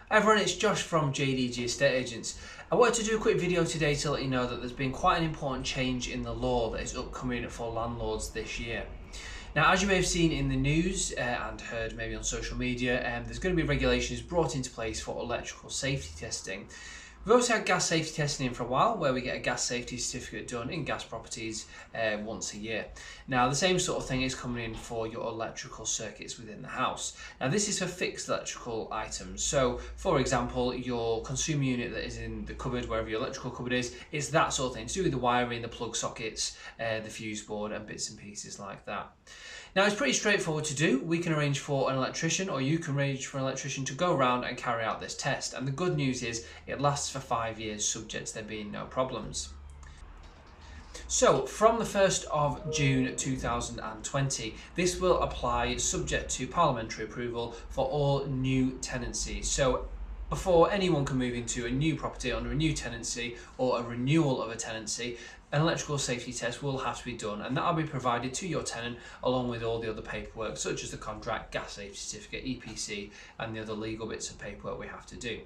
Hi everyone, it's Josh from JDG Estate Agents. I wanted to do a quick video today to let you know that there's been quite an important change in the law that is upcoming for landlords this year. Now, as you may have seen in the news and heard maybe on social media, there's going to be regulations brought into place for electrical safety testing. We've also had gas safety testing in for a while, where we get a gas safety certificate done in gas properties once a year. Now, the same sort of thing is coming in for your electrical circuits within the house. Now, this is for fixed electrical items. So, for example, your consumer unit that is in the cupboard, wherever your electrical cupboard is, it's that sort of thing to do with the wiring, the plug sockets, the fuse board, and bits and pieces like that. Now, it's pretty straightforward to do. We can arrange for an electrician, or you can arrange for an electrician to go around and carry out this test. And the good news is it lasts for 5 years, subject to there being no problems. So, from the 1st of June 2020, this will apply subject to parliamentary approval for all new tenancies. So, before anyone can move into a new property under a new tenancy or a renewal of a tenancy, an electrical safety test will have to be done, and that will be provided to your tenant along with all the other paperwork such as the contract, gas safety certificate, EPC, and the other legal bits of paperwork we have to do.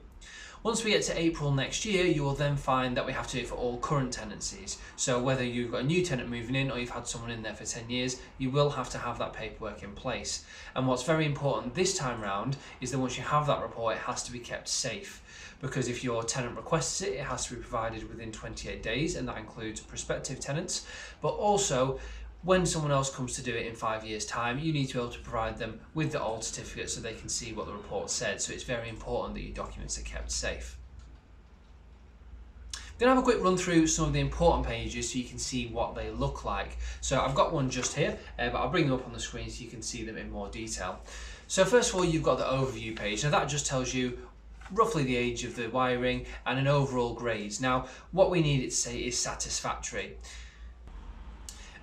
Once we get to April next year, you will then find that we have to do it for all current tenancies. So whether you've got a new tenant moving in or you've had someone in there for 10 years, you will have to have that paperwork in place. And what's very important this time round is that once you have that report, it has to be kept safe. Because if your tenant requests it, it has to be provided within 28 days, and that includes prospective tenants. But also, when someone else comes to do it in 5 years' time, you need to be able to provide them with the old certificate so they can see what the report said. So it's very important that your documents are kept safe. I'm going to have a quick run through some of the important pages so you can see what they look like. So I've got one just here, but I'll bring them up on the screen so you can see them in more detail. So first of all, you've got the overview page. Now that just tells you roughly the age of the wiring and an overall grade. Now, what we need it to say is satisfactory.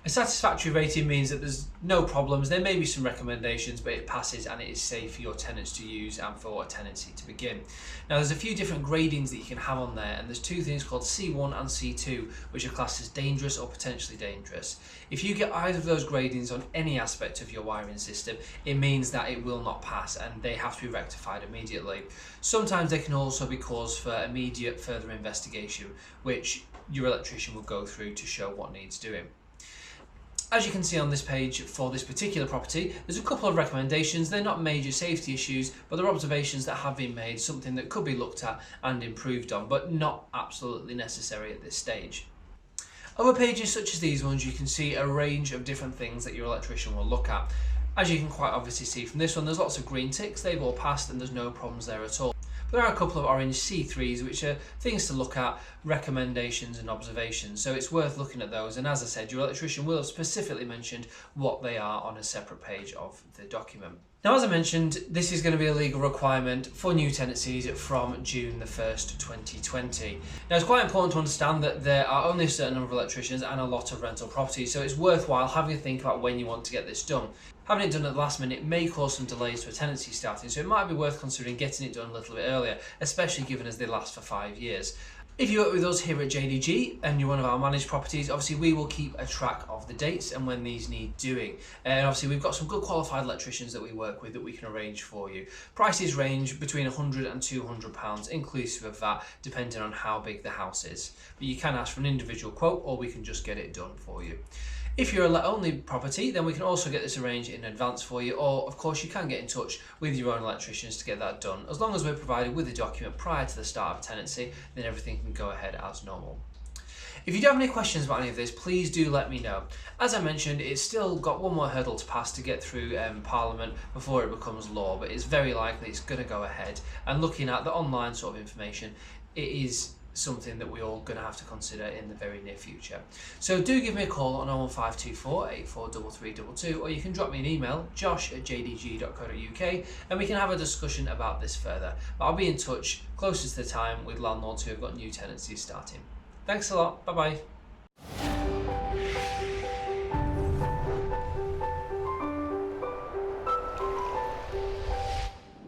A satisfactory rating means that there's no problems. There may be some recommendations, but it passes and it is safe for your tenants to use and for a tenancy to begin. Now, there's a few different gradings that you can have on there, and there's two things called C1 and C2, which are classed as dangerous or potentially dangerous. If you get either of those gradings on any aspect of your wiring system, it means that it will not pass and they have to be rectified immediately. Sometimes they can also be cause for immediate further investigation, which your electrician will go through to show what needs doing. As you can see on this page for this particular property, there's a couple of recommendations. They're not major safety issues, but they're observations that have been made, something that could be looked at and improved on, but not absolutely necessary at this stage. Other pages such as these ones, you can see a range of different things that your electrician will look at. As you can quite obviously see from this one, there's lots of green ticks, they've all passed and there's no problems there at all. But there are a couple of orange C3s, which are things to look at, recommendations and observations. So it's worth looking at those. And as I said, your electrician will have specifically mentioned what they are on a separate page of the document. Now, as I mentioned, this is going to be a legal requirement for new tenancies from June the 1st, 2020. Now, it's quite important to understand that there are only a certain number of electricians and a lot of rental properties, so it's worthwhile having a think about when you want to get this done. Having it done at the last minute may cause some delays to a tenancy starting, so it might be worth considering getting it done a little bit earlier, especially given as they last for 5 years. If you work with us here at JDG and you're one of our managed properties, obviously we will keep a track of the dates and when these need doing. And obviously we've got some good qualified electricians that we work with that we can arrange for you. Prices range between £100 and £200 inclusive of that, depending on how big the house is. But you can ask for an individual quote or we can just get it done for you. If you're a let-only property, then we can also get this arranged in advance for you, or of course you can get in touch with your own electricians to get that done. As long as we're provided with the document prior to the start of a tenancy, then everything can go ahead as normal. If you do have any questions about any of this, please do let me know. As I mentioned, it's still got one more hurdle to pass to get through Parliament before it becomes law, but it's very likely it's going to go ahead. And looking at the online sort of information, it is something that we're all going to have to consider in the very near future. So do give me a call on 01524 843322, or you can drop me an email, josh@jdg.co.uk, and we can have a discussion about this further. But I'll be in touch closer to the time with landlords who have got new tenancies starting. Thanks a lot. Bye bye.